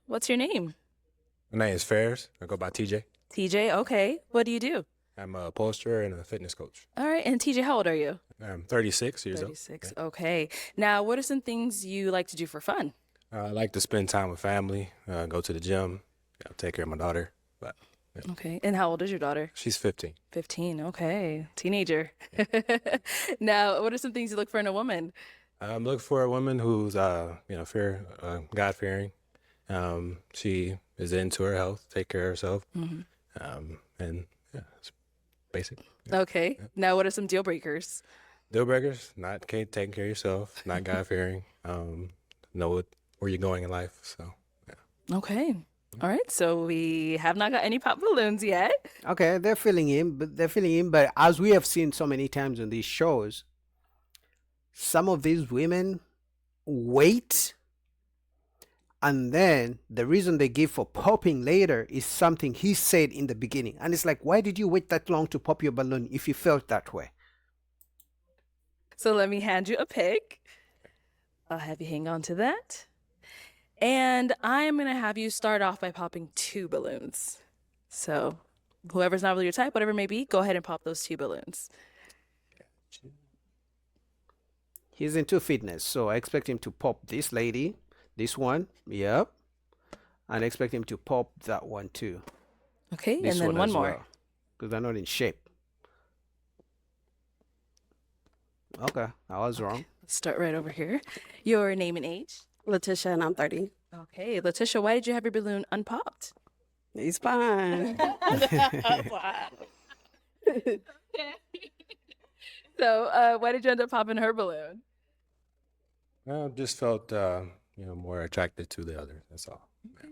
What's your name? My name is Ferris. I go by TJ. TJ, okay. What do you do? I'm a upholsterer and a fitness coach. All right, and TJ, how old are you? I'm 36 years old. 36. Okay. Now, what are some things you like to do for fun? I like to spend time with family, go to the gym, take care of my daughter. But yeah, Okay. And how old is your daughter? she's 15. 15. Okay. Teenager. Now, what are some things you look for in a woman? I'm looking for a woman who's, God-fearing. She is into her health, take care of herself, and yeah, it's basic. Yeah. Okay. Now, what are some deal breakers? Deal breakers: not taking care of yourself, not God-fearing, know where you're going in life. So yeah. Okay. All right. So we have not got any pop balloons yet. Okay, they're filling in, but as we have seen so many times on these shows, some of these women wait, and then the reason they give for popping later is something he said in the beginning. And it's like, why did you wait that long to pop your balloon if you felt that way? So let me hand you a pick. I'll have you hang on to that. And I'm going to have you start off by popping 2 balloons. So whoever's not really your type, whatever it may be, go ahead and pop those 2 balloons. He's into fitness, so I expect him to pop this lady, this one, yep. And I expect him to pop that one too. Okay, This and then one as more. well, because they're not in shape. Okay, I was wrong. Let's start right over here. Your name and age. Letitia, and I'm 30. Okay, Letitia, why did you have your balloon unpopped? He's fine. So why did you end up popping her balloon? I just felt, more attracted to the other. That's all. Yeah.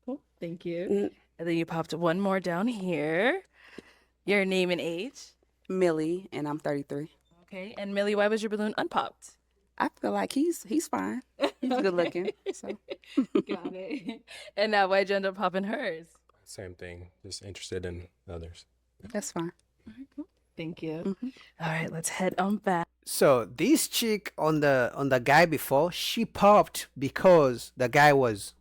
Cool, thank you. Mm, And then you popped one more down here. Your name and age. Millie, and I'm 33. Okay, and Millie, why was your balloon unpopped? I feel like he's fine. He's good looking. So Got it. And now why'd you end up popping hers? Same thing. Just interested in others. that's fine. Thank you. Mhm. All right, let's head on back. So this chick on the guy before, she popped because the guy was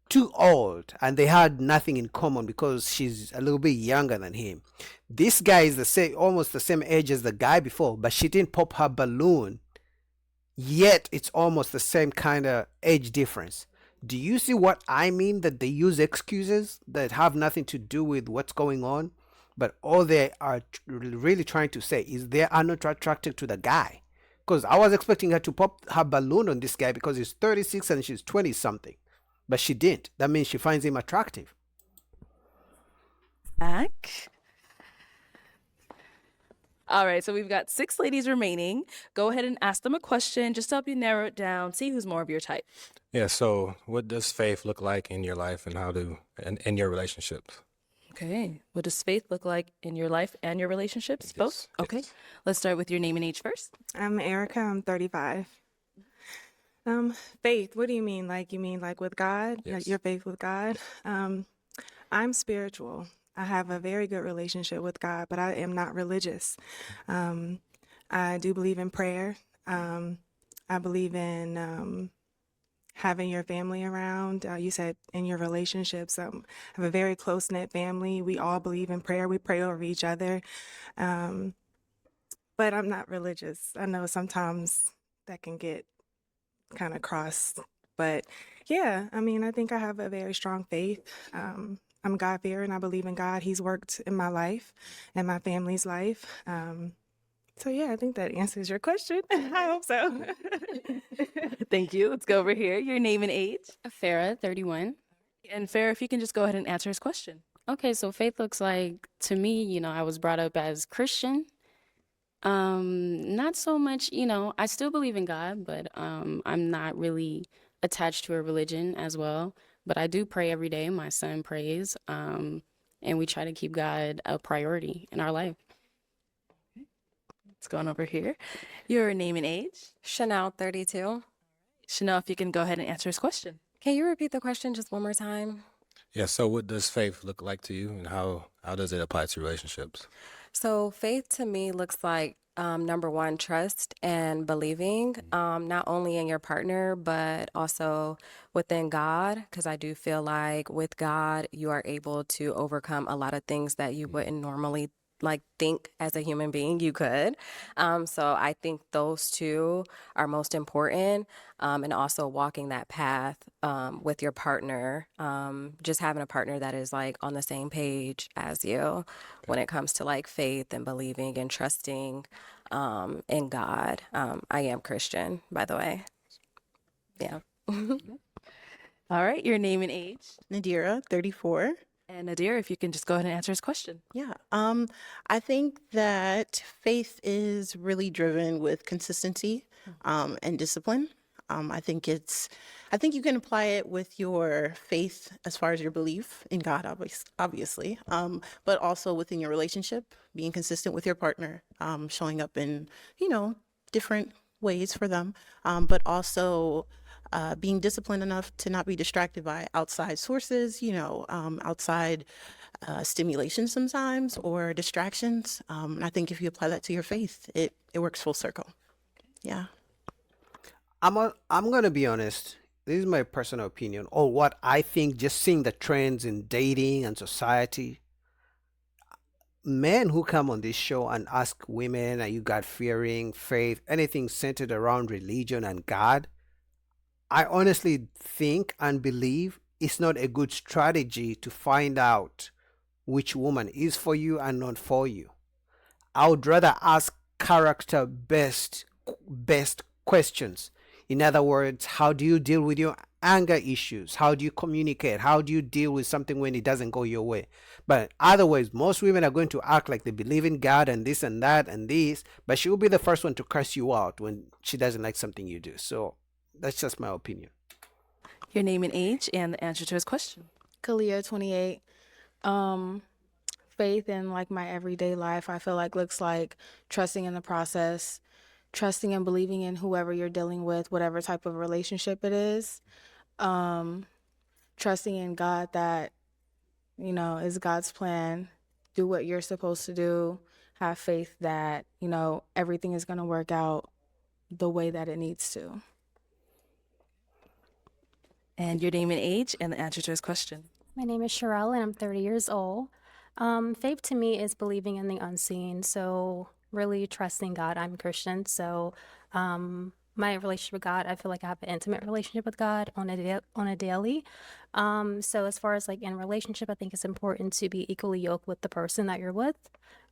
too old and they had nothing in common because she's a little bit younger than him. This guy is the same, almost the same age as the guy before, but she didn't pop her balloon. Yet it's almost the same kind of age difference. Do you see what I mean? That they use excuses that have nothing to do with what's going on, but all they are really trying to say is they are not attracted to the guy. Because I was expecting her to pop her balloon on this guy because he's 36 and she's 20 something, but she didn't. That means she finds him attractive. Back. All right, so we've got 6 ladies remaining. Go ahead and ask them a question just to help you narrow it down, see who's more of your type. Yeah. So, what does faith look like in your life, and in your relationships? Okay, what does faith look like in your life and your relationships? Both? Yes, Okay, yes. let's start with your name and age first. I'm Erica. I'm 35. Faith. What do you mean? Like you mean like with God? Like Yes. your faith with God? I'm spiritual. I have a very good relationship with God, but I am not religious. I do believe in prayer. I believe in having your family around. You said in your relationships. I have a very close knit family. We all believe in prayer. We pray over each other. Um, but I'm not religious. I know sometimes that can get kind of crossed. But yeah, I mean, I think I have a very strong faith. I'm God fearing. I believe in God. He's worked in my life and my family's life. So yeah, I think that answers your question. I hope so. Thank you. Let's go over here. Your name and age. Farah, 31. And Farrah, if you can just go ahead and answer his question. Okay, so faith looks like to me, I was brought up as Christian. Not so much, I still believe in God, but I'm not really attached to a religion as well. But I do pray every day. My son prays, and we try to keep God a priority in our life. Let's go on over here. Your name and age. Chanel, 32. Chanel, if you can go ahead and answer his question. Can you repeat the question just one more time? Yeah. So, what does faith look like to you, and how does it apply to relationships? So faith to me looks like number one, trust and believing, not only in your partner, but also within God. Because I do feel like with God, you are able to overcome a lot of things that you wouldn't normally like think as a human being you could. So I think those two are most important. And also walking that path with your partner, just having a partner that is like on the same page as you when it comes to like faith and believing and trusting in God. I am Christian, by the way. Yeah. All right, your name and age. Nadira, 34. And Nadir, if you can just go ahead and answer his question. Yeah. I think that faith is really driven with consistency and discipline. I think you can apply it with your faith as far as your belief in God, obviously, but also within your relationship, being consistent with your partner, showing up in, different ways for them, but also being disciplined enough to not be distracted by outside sources, outside stimulation sometimes or distractions. And I think if you apply that to your faith, it works full circle. Yeah. I'm gonna be honest. This is my personal opinion, or what I think. Just seeing the trends in dating and society, men who come on this show and ask women, "Are you God fearing, faith, anything centered around religion and God?" I honestly think and believe it's not a good strategy to find out which woman is for you and not for you. I would rather ask character best questions. In other words, how do you deal with your anger issues? How do you communicate? How do you deal with something when it doesn't go your way? But otherwise, most women are going to act like they believe in God and this and that and this, but she will be the first one to curse you out when she doesn't like something you do. So that's just my opinion. Your name and age and the answer to his question. Kalia, 28. Faith in like my everyday life, I feel like looks like trusting in the process, trusting and believing in whoever you're dealing with, whatever type of relationship it is. Trusting in God that, is God's plan. Do what you're supposed to do. Have faith that, everything is going to work out the way that it needs to. And your name and age and the answer to his question. My name is Sherelle, and I'm 30 years old. Faith to me is believing in the unseen. So really trusting God. I'm Christian. So my relationship with God, I feel like I have an intimate relationship with God on a daily. So as far as like in a relationship, I think it's important to be equally yoked with the person that you're with.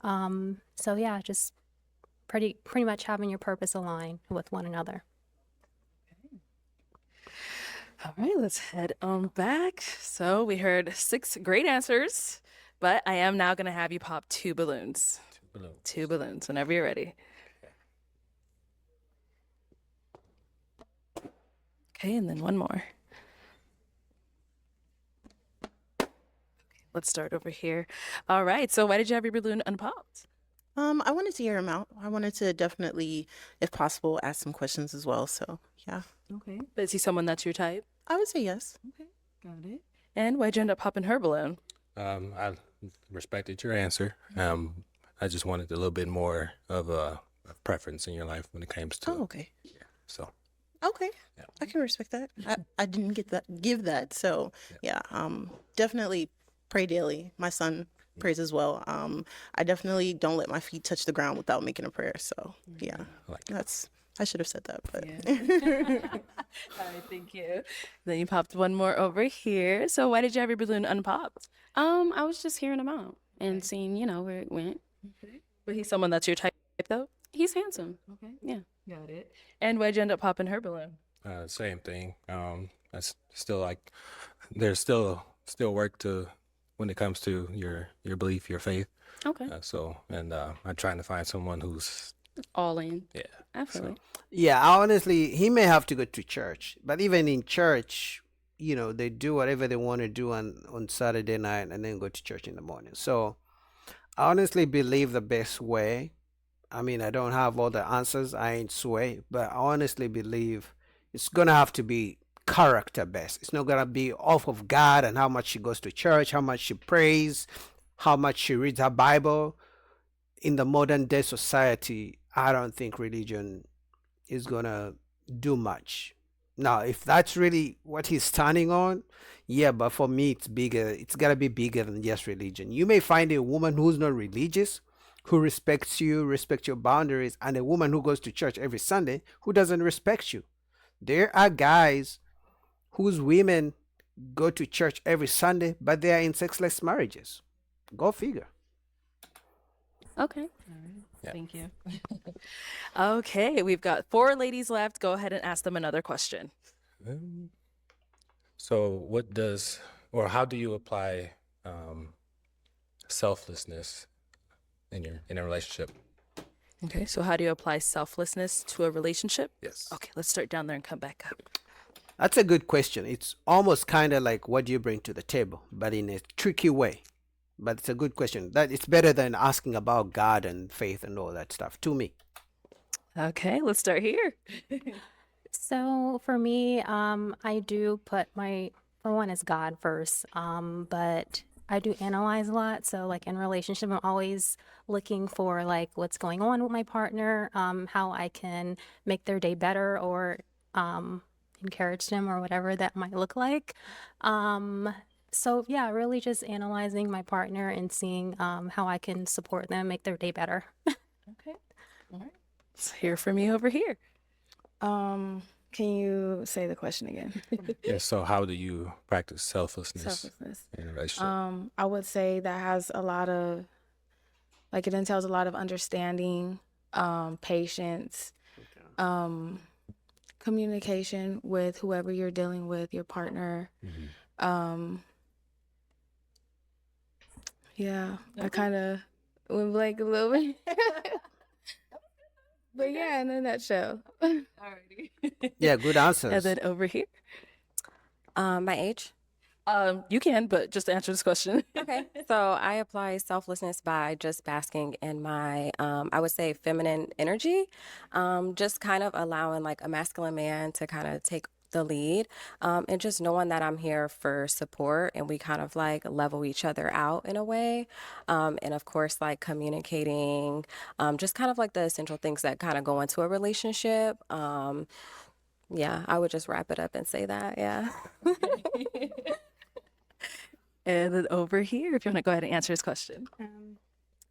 So yeah, just pretty much having your purpose align with one another. All right, let's head on back. So we heard 6 great answers, but I am now going to have you pop 2 balloons. 2 balloons, whenever you're ready. Okay, and then one more. Okay, let's start over here. All right, so why did you have your balloon unpopped? I wanted to hear him out. I wanted to definitely, if possible, ask some questions as well. So, yeah. Okay. But is he someone that's your type? I would say yes. Okay, got it. And why'd you end up popping her balloon? I respected your answer. I just wanted a little bit more of a preference in your life when it comes to. Oh, okay. Yeah. So. Okay. Yeah. I can respect that. I didn't give that. So, yeah. Definitely pray daily. My son prays as well. I definitely don't let my feet touch the ground without making a prayer. So, yeah. I should have said that, but. Yeah. All right, thank you. Then you popped one more over here. So why did you have your balloon unpopped? I was just hearing him out and seeing, where it went. Okay. But he's someone that's your type, though? He's handsome. Okay. Yeah. Got it. And why'd you end up popping her balloon? Same thing. That's still like there's still work to when it comes to your belief, your faith. Okay. I'm trying to find someone who's All in. yeah. Absolutely. Yeah, honestly, he may have to go to church, but even in church, they do whatever they want to do on Saturday night and then go to church in the morning. So I honestly believe the best way. I mean, I don't have all the answers. I ain't sway, but I honestly believe it's gonna have to be character based. It's not gonna be off of God and how much she goes to church, how much she prays, how much she reads her Bible. In the modern day society, I don't think religion is gonna do much. Now, if that's really what he's standing on, yeah, but for me, it's bigger. It's gotta be bigger than just religion. You may find a woman who's not religious, who respects you, respect your boundaries, and a woman who goes to church every Sunday who doesn't respect you. There are guys whose women go to church every Sunday, but they are in sexless marriages. Go figure. Okay. Yeah. Thank you. Okay, we've got 4 ladies left. Go ahead and ask them another question. So what does, or how do you apply selflessness in a relationship? Okay, so how do you apply selflessness to a relationship? Yes. Okay, let's start down there and come back up. That's a good question. It's almost kind of like what do you bring to the table, but in a tricky way. But it's a good question. That it's better than asking about God and faith and all that stuff to me. Okay, let's start here. So for me, I do put for one is God first, but I do analyze a lot. So like in relationship, I'm always looking for like what's going on with my partner, how I can make their day better or encourage them or whatever that might look like. So yeah, really just analyzing my partner and seeing how I can support them, make their day better. Okay, all right. Let's hear from you over here. Can you say the question again? Yeah. So how do you practice selflessness Selflessness. in a relationship? I would say that has a lot of, like, it entails a lot of understanding, patience, communication with whoever you're dealing with, your partner. Yeah, I kind of went blank a little bit. But yeah, in a nutshell. Alrighty. Yeah, good And answers. then over here. My age. You can, but just answer this question. Okay. So I apply selflessness by just basking in my, I would say, feminine energy. Just kind of allowing like a masculine man to kind of take the lead, and just knowing that I'm here for support and we kind of like level each other out in a way. And of course, like communicating, just kind of like the essential things that kind of go into a relationship. Yeah, I would just wrap it up and say that. Yeah. And then over here, if you want to go ahead and answer his question.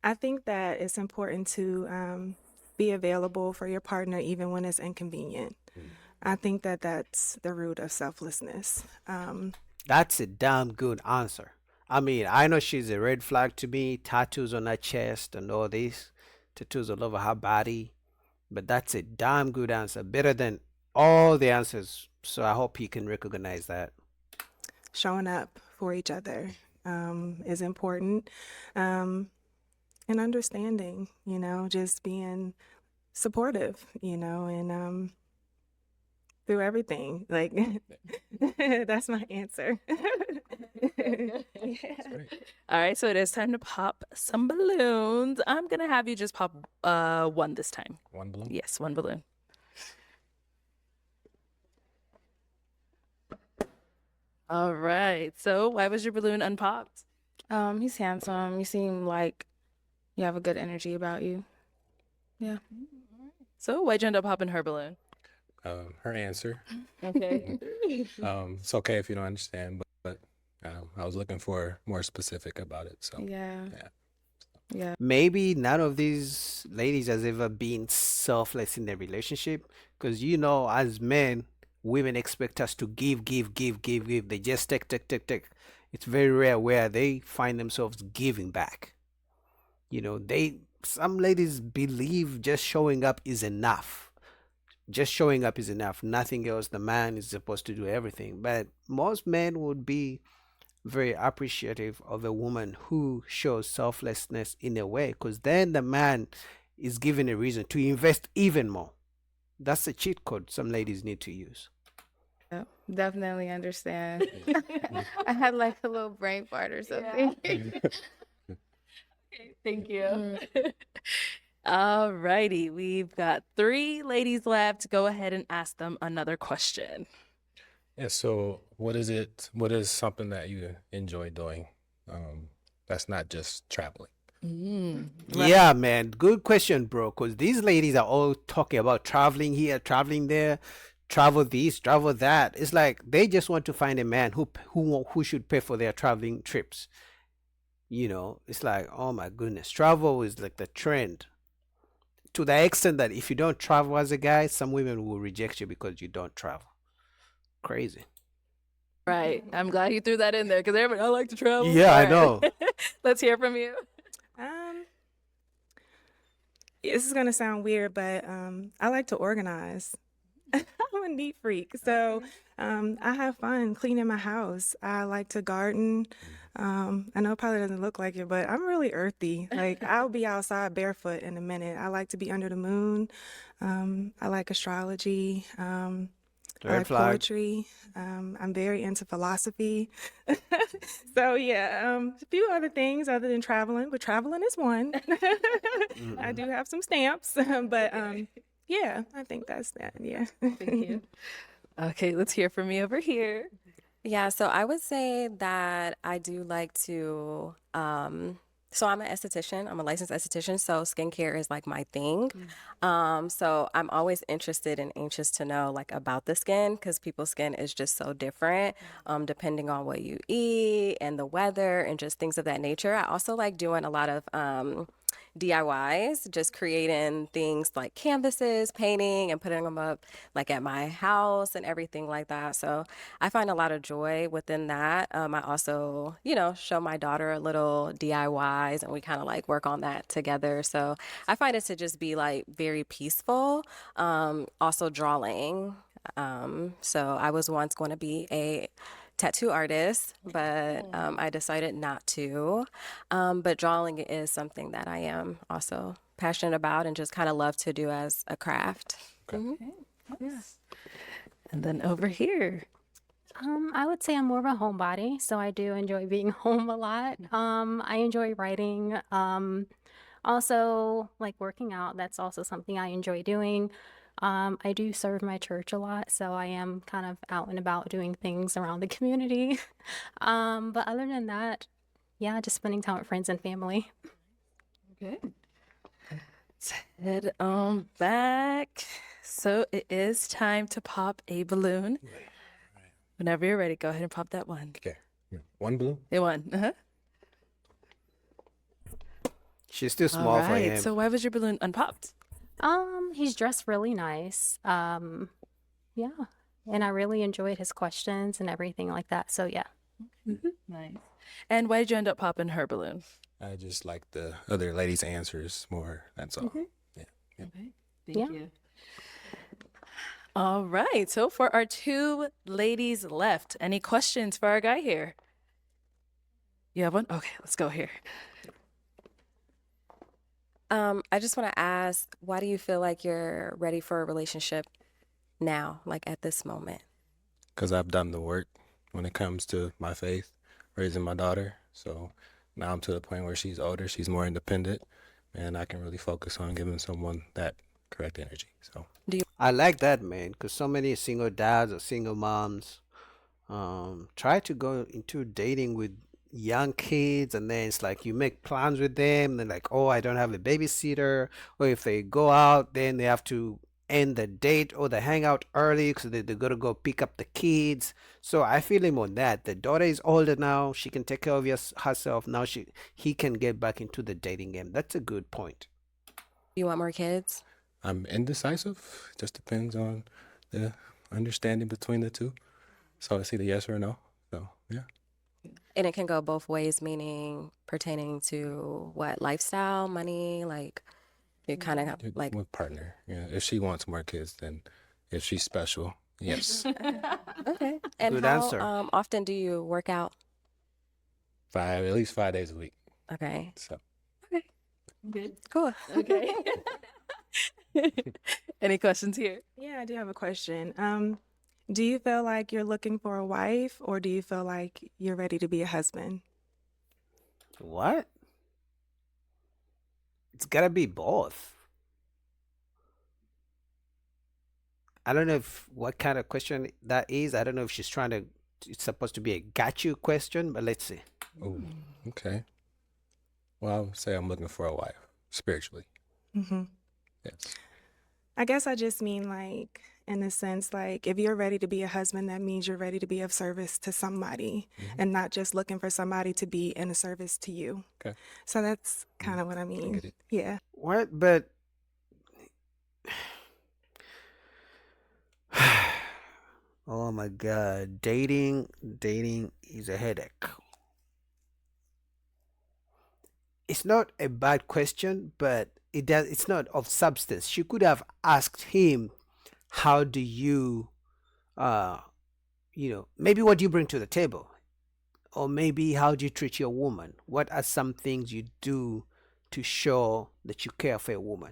I think that it's important to be available for your partner even when it's inconvenient. I think that that's the root of selflessness. That's a damn good answer. I mean, I know she's a red flag to me, tattoos on her chest and all this, tattoos all over her body. But that's a damn good answer, better than all the answers. So I hope he can recognize that. Showing up for each other is important. And understanding, just being supportive, and through everything. Like, that's my answer. All right, so it is time to pop some balloons. I'm going to have you just pop one this time. One balloon? Yes, one balloon. All right, so why was your balloon unpopped? He's handsome. You seem like you have a good energy about you. Yeah. So why'd you end up popping her balloon? Her answer. Okay. It's okay if you don't understand, but I was looking for more specific about it. So Yeah. Maybe none of these ladies has ever been selfless in their relationship, because as men, women expect us to give. They just take. It's very rare where they find themselves giving back. Some ladies believe just showing up is enough. Just showing up is enough. Nothing else. The man is supposed to do everything. But most men would be very appreciative of a woman who shows selflessness in a way, because then the man is given a reason to invest even more. That's the cheat code some ladies need to use. Yeah, definitely understand. I had like a little brain fart or something. Okay, thank you. All righty, we've got 3 ladies left. Go ahead and ask them another question. Yeah. So what is something that you enjoy doing? That's not just traveling. Yeah, man. Good question, bro. Because these ladies are all talking about traveling here, traveling there, travel this, travel that. It's like they just want to find a man who should pay for their traveling trips. It's like, oh my goodness, travel is like the trend to the extent that if you don't travel as a guy, some women will reject you because you don't travel. Crazy. Right. I'm glad you threw that in there because everybody, I like to travel. Yeah, All I right. know. Let's hear from you. This is gonna sound weird, but I like to organize. I'm a neat freak, so I have fun cleaning my house. I like to garden. I know it probably doesn't look like it, but I'm really earthy. Like I'll be outside barefoot in a minute. I like to be under the moon. I like astrology. I Red like flag. poetry. I'm very into philosophy. So yeah, a few other things other than traveling, but traveling is one. I do have some stamps, but yeah, I think that's that. Yeah. Thank you. Okay, let's hear from you over here. Yeah, so I would say that I do like to, so I'm an esthetician. I'm a licensed esthetician, so skincare is like my thing. So I'm always interested and anxious to know like about the skin because people's skin is just so different, depending on what you eat and the weather and just things of that nature. I also like doing a lot of DIYs, just creating things like canvases, painting, and putting them up like at my house and everything like that. So I find a lot of joy within that. I also, show my daughter a little DIYs and we kind of like work on that together. So I find it to just be like very peaceful. Also drawing. So I was once going to be a tattoo artist, but I decided not to. But drawing is something that I am also passionate about and just kind of love to do as a craft. Yes. And then over here. I would say I'm more of a homebody, so I do enjoy being home a lot. I enjoy writing. Also, like working out, that's also something I enjoy doing. I do serve my church a lot, so I am kind of out and about doing things around the community. But other than that, yeah, just spending time with friends and family. Okay. Let's head on back. So it is time to pop a balloon. Whenever you're ready, go ahead and pop that one. Okay. One blue. It won. Uh-huh. She's still All small for right. him. So why was your balloon unpopped? He's dressed really nice. Yeah. And I really enjoyed his questions and everything like that. So yeah. Nice. And why did you end up popping her balloon? I just like the other ladies' answers more. That's all. Yeah. Okay. Yeah. Thank you. All right. So for our two ladies left, any questions for our guy here? You have one? Okay, let's go here. I just want to ask, why do you feel like you're ready for a relationship now, like at this moment? Because I've done the work when it comes to my faith, raising my daughter. So now I'm to the point where she's older, she's more independent, and I can really focus on giving someone that correct energy. So I like that, man, because so many single dads or single moms try to go into dating with young kids, and then it's like you make plans with them, and they're like, oh, I don't have a babysitter, or if they go out, then they have to end the date or the hangout early because they're gonna go pick up the kids. So I feel him on that. The daughter is older now; she can take care of herself now. He can get back into the dating game. That's a good point. You want more kids? I'm indecisive. Just depends on the understanding between the two. So it's either yes or no. So yeah. And it can go both ways, meaning pertaining to what, lifestyle, money, like you kind of like. With partner. Yeah. If she wants more kids, then if she's special, yes. Okay. And Good how answer. often do you work out? At least 5 days a week. Okay. So Good. Cool. Okay. Any questions here? Yeah, I do have a question. Do you feel like you're looking for a wife, or do you feel like you're ready to be a husband? What? It's gotta be both. I don't know what kind of question that is. I don't know if she's trying to. It's supposed to be a got you question, but let's see. oh, okay. Well, I would say I'm looking for a wife spiritually. Hmm. Yes. I guess I just mean like in a sense, like if you're ready to be a husband, that means you're ready to be of service to somebody and not just looking for somebody to be in a service to you. Okay. So that's kind of what I I mean. get it. Yeah. What? But oh my God, dating is a headache. It's not a bad question, but it's not of substance. She could have asked him, how do you uh maybe what do you bring to the table? Or maybe how do you treat your woman? What are some things you do to show that you care for a woman?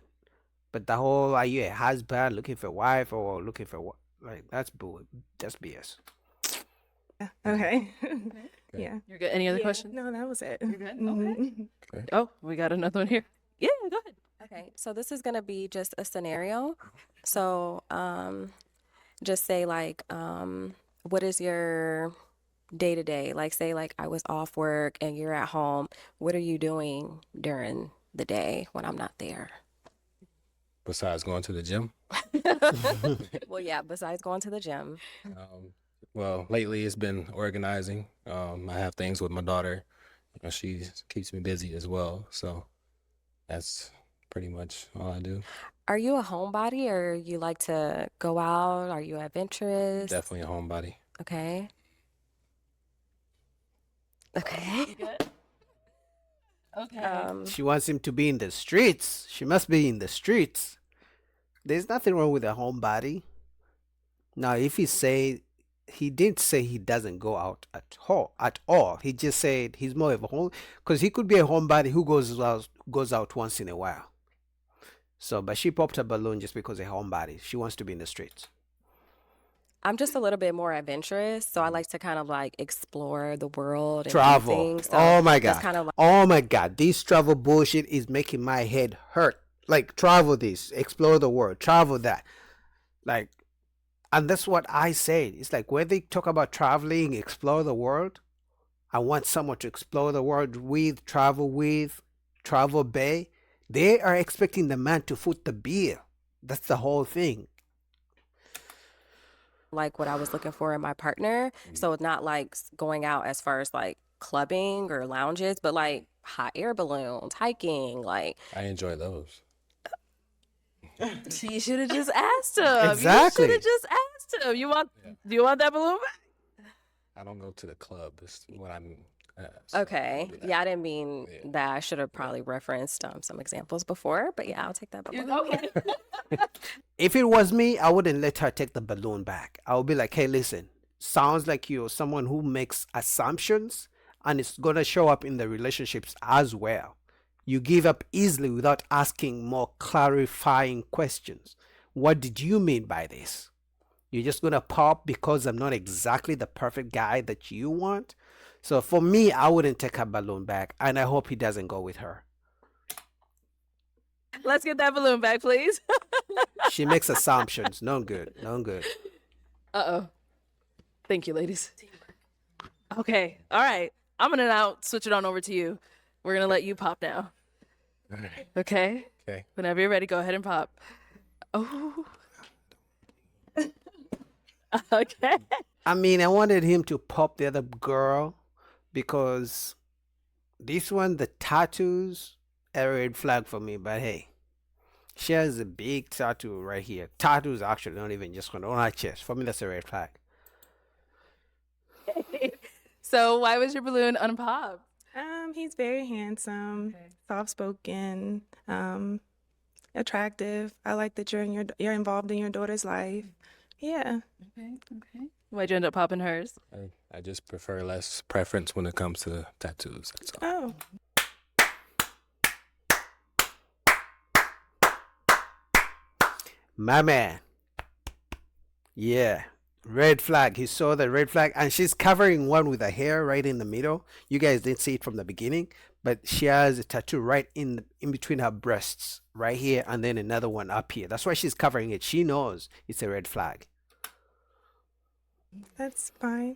But the whole, are you a husband looking for a wife or looking for what? Like, that's bull. That's BS. Yeah. Okay. Okay. Yeah. You're good. Any other Yeah. questions? No, that was it. You're good? Mhm. Okay. Oh, we got another one here. Yeah, go ahead. Okay, so this is gonna be just a scenario. So, just say like, what is your day to day? Like, say like I was off work and you're at home. What are you doing during the day when I'm not there? Besides going to the gym, Well, yeah, besides going to the gym. well, lately it's been organizing. I have things with my daughter. She keeps me busy as well. So that's pretty much all I do. Are you a homebody or you like to go out? Are you adventurous? Definitely a homebody. Okay. Okay. Good. Okay. She wants him to be in the streets. She must be in the streets. There's nothing wrong with a homebody. Now, if he didn't say he doesn't go out at all. He just said he's more of a home, because he could be a homebody who goes out once in a while. So, but she popped a balloon just because a homebody. She wants to be in the streets. I'm just a little bit more adventurous, so I like to kind of like explore the world and do Travel. things. So Oh my that's God. kind of like Oh my God. This travel bullshit is making my head hurt. Like, travel this, explore the world, travel that. Like, and that's what I said. It's like when they talk about traveling, explore the world, I want someone to explore the world with, travel bay. They are expecting the man to foot the bill. That's the whole thing. what I was looking for in my partner. So it's not like going out as far as like clubbing or lounges, but like hot air balloons, hiking, like I enjoy those. You should have just asked him. Exactly. You should have just asked him. Do you want that balloon back? I don't go to the club. Is what I mean. okay. Yeah, I didn't mean that. I should have probably referenced some examples before, but yeah, I'll take that balloon. Okay. If it was me, I wouldn't let her take the balloon back. I would be like, hey, listen, sounds like you're someone who makes assumptions, and it's going to show up in the relationships as well. You give up easily without asking more clarifying questions. What did you mean by this? You're just going to pop because I'm not exactly the perfect guy that you want? So for me, I wouldn't take her balloon back, and I hope he doesn't go with her. Let's get that balloon back, please. She makes assumptions. No good. No good. Uh-oh. Thank you, ladies. Okay. All right. I'm going to now switch it on over to you. We're going to let you pop now. All right. Okay? Okay. Whenever you're ready, go ahead and pop. Oh. Okay. I mean, I wanted him to pop the other girl because this one, the tattoos, a red flag for me. But hey, she has a big tattoo right here. Tattoos actually, not even just on her chest. For me, that's a red flag. So why was your balloon unpopped? He's very handsome, soft-spoken, attractive. I like that you're involved in your daughter's life. Yeah. Okay. Why'd you end up popping hers? I just prefer less preference when it comes to tattoos. That's all. Oh. My man. Yeah. Red flag. He saw the red flag, and she's covering one with her hair right in the middle. You guys didn't see it from the beginning, but she has a tattoo right in between her breasts, right here, and then another one up here. That's why she's covering it. She knows it's a red flag. That's fine.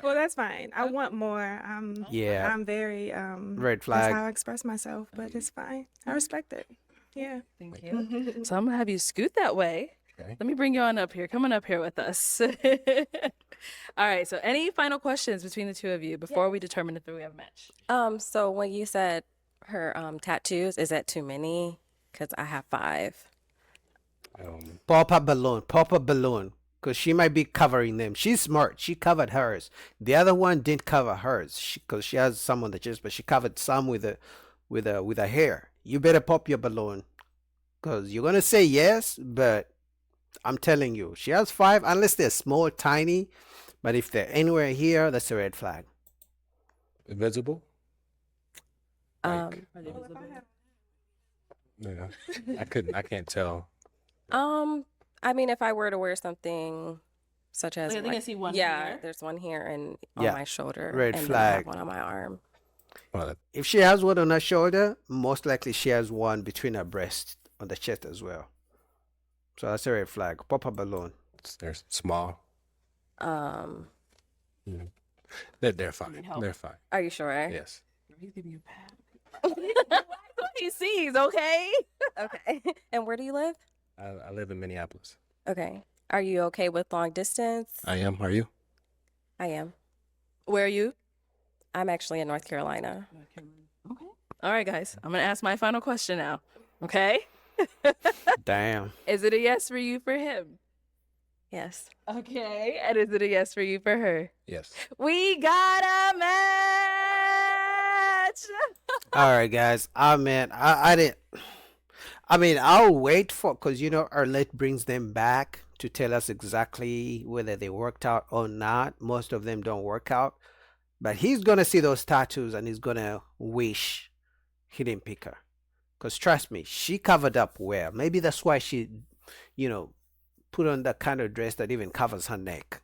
Well, that's fine. I want more. Yeah. I'm very Red that's flag. how I express myself, but it's fine. I respect it. Yeah. Thank you. So I'm gonna have you scoot that way. Okay. Let me bring you on up here. Come on up here with us. All right. So any final questions between the two of you before we determine if we have a match? So when you said her tattoos, is that too many? Because I have 5. Pop a balloon. Pop a balloon. Because she might be covering them. She's smart. She covered hers. The other one didn't cover hers because she has some on the chest, but she covered some with a hair. You better pop your balloon because you're gonna say yes, but I'm telling you, she has 5 unless they're small, tiny. But if they're anywhere here, that's a red flag. Invisible? Um, Yeah. I can't tell. I mean, if I were to wear something such as Like, I think I see one yeah, here. there's one here and Yeah, on my shoulder, red and then I have flag. one on my arm. Well, If she has one on her shoulder, most likely she has one between her breasts on the chest as well. So that's a red flag. Pop a balloon. they're small. Um, They're fine. Need help? They're fine. are you sure? Yes. He's giving you a pat. That's what he sees, okay? Okay. And where do you live? I live in Minneapolis. Okay. Are you okay with long distance? I am. Are you? I am. Where are you? I'm actually in North Carolina. Okay. All right, guys. I'm gonna ask my final question now. Okay? Damn. Is it a yes for you for him? Yes. Okay. And is it a yes for you for her? Yes. We got a match. All right, guys. I didn't. I mean, I'll wait for because Arlette brings them back to tell us exactly whether they worked out or not. Most of them don't work out, but he's gonna see those tattoos and he's gonna wish he didn't pick her. Because trust me, she covered up well. Maybe that's why she, put on that kind of dress that even covers her neck.